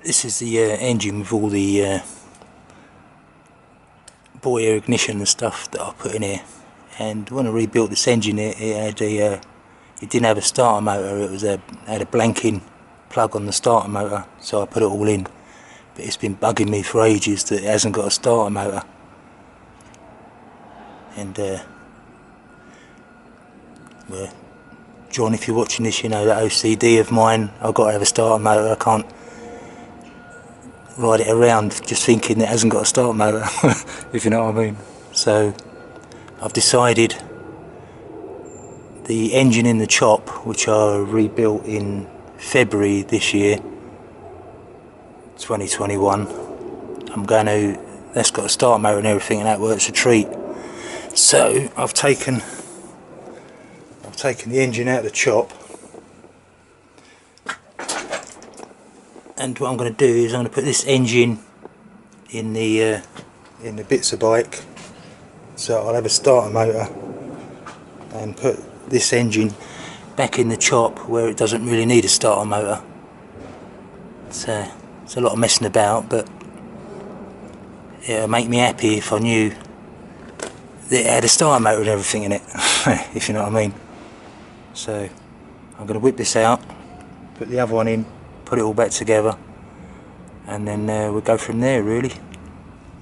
This is the engine with all the boy air ignition and stuff that I put in here. And when I rebuilt this engine, it didn't have a starter motor. It had a blanking plug on the starter motor, so I put it all in. But it's been bugging me for ages that it hasn't got a starter motor. And well, John, if you're watching this, you know that OCD of mine. I've got to have a starter motor. I can't ride it around just thinking it hasn't got a starter motor, if you know what I mean. So I've decided the engine in the chop, which I rebuilt in February this year, 2021, that's got a starter motor and everything, and that works a treat. So I've taken the engine out of the chop, and what I'm going to do is I'm going to put this engine in the Bitsa bike, so I'll have a starter motor, and put this engine back in the chop where it doesn't really need a starter motor. It's a lot of messing about, but it would make me happy if I knew that it had a starter motor and everything in it, if you know what I mean. So I'm going to whip this out, put the other one in, put it all back together, and then we'll go from there. Really,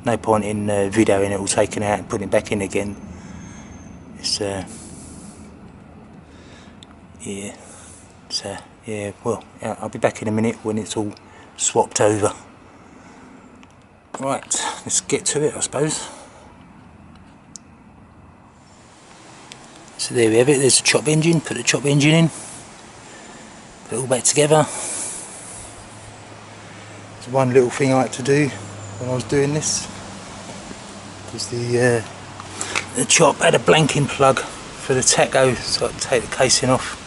no point in videoing it all taken out and putting it back in again. It's yeah, well, I'll be back in a minute when it's all swapped over. Right, let's get to it, I suppose. So there we have it. There's the chop engine. Put the chop engine in, put it all back together. There's one little thing I had to do when I was doing this, because the chop had a blanking plug for the tacho, so I had to take the casing off,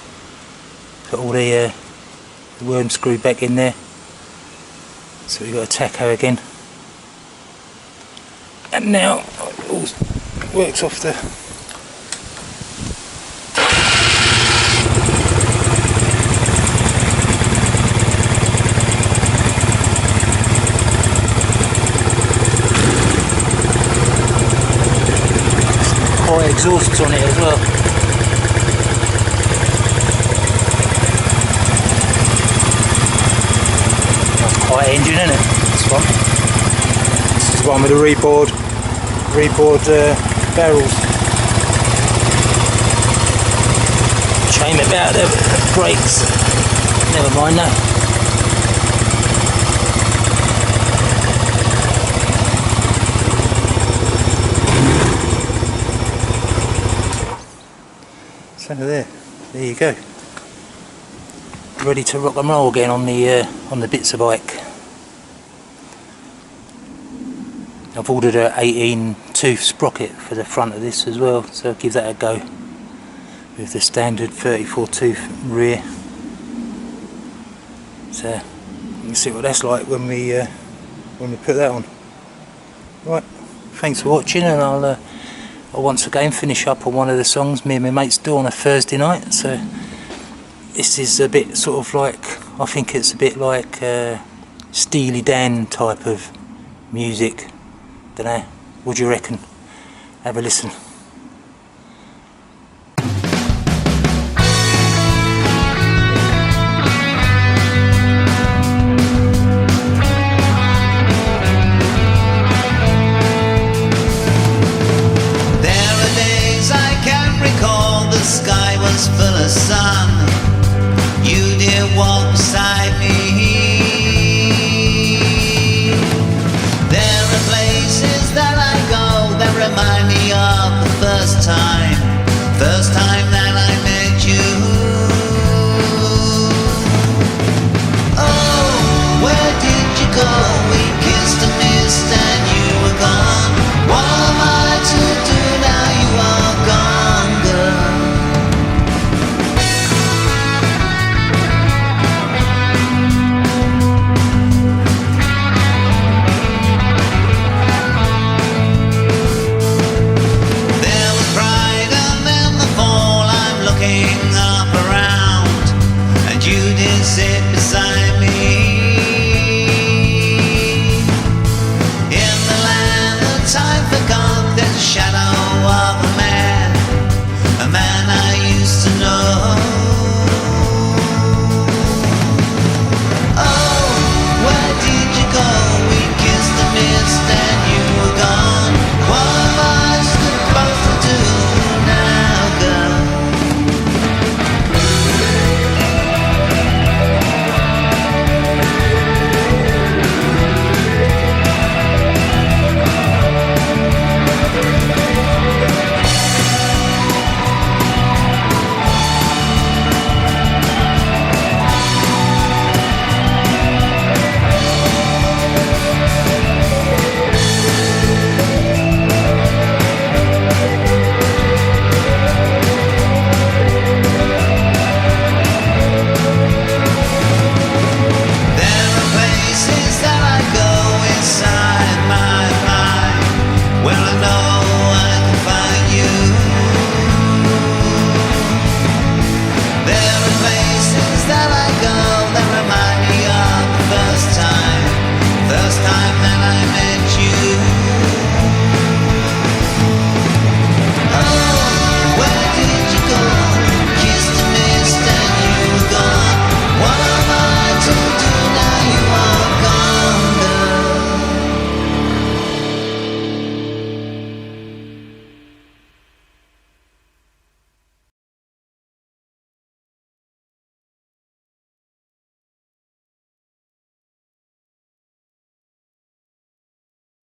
put all the worm screw back in there, so we've got a tacho again, and now it all works off the exhausts on it as well. That's quite an engine, isn't it? This one. This is one with the reboard barrels. Shame about the brakes. Never mind though. So there you go, ready to rock and roll again on the Bitsa bike. I've ordered a 18 tooth sprocket for the front of this as well, so I'll give that a go with the standard 34 tooth rear. So you can see what that's like when we put that on. Right, thanks for watching, and I'll once again finish up on one of the songs me and my mates do on a Thursday night. So this is a bit sort of like, I think it's a bit like Steely Dan type of music. Dunno, what do you reckon? Have a listen.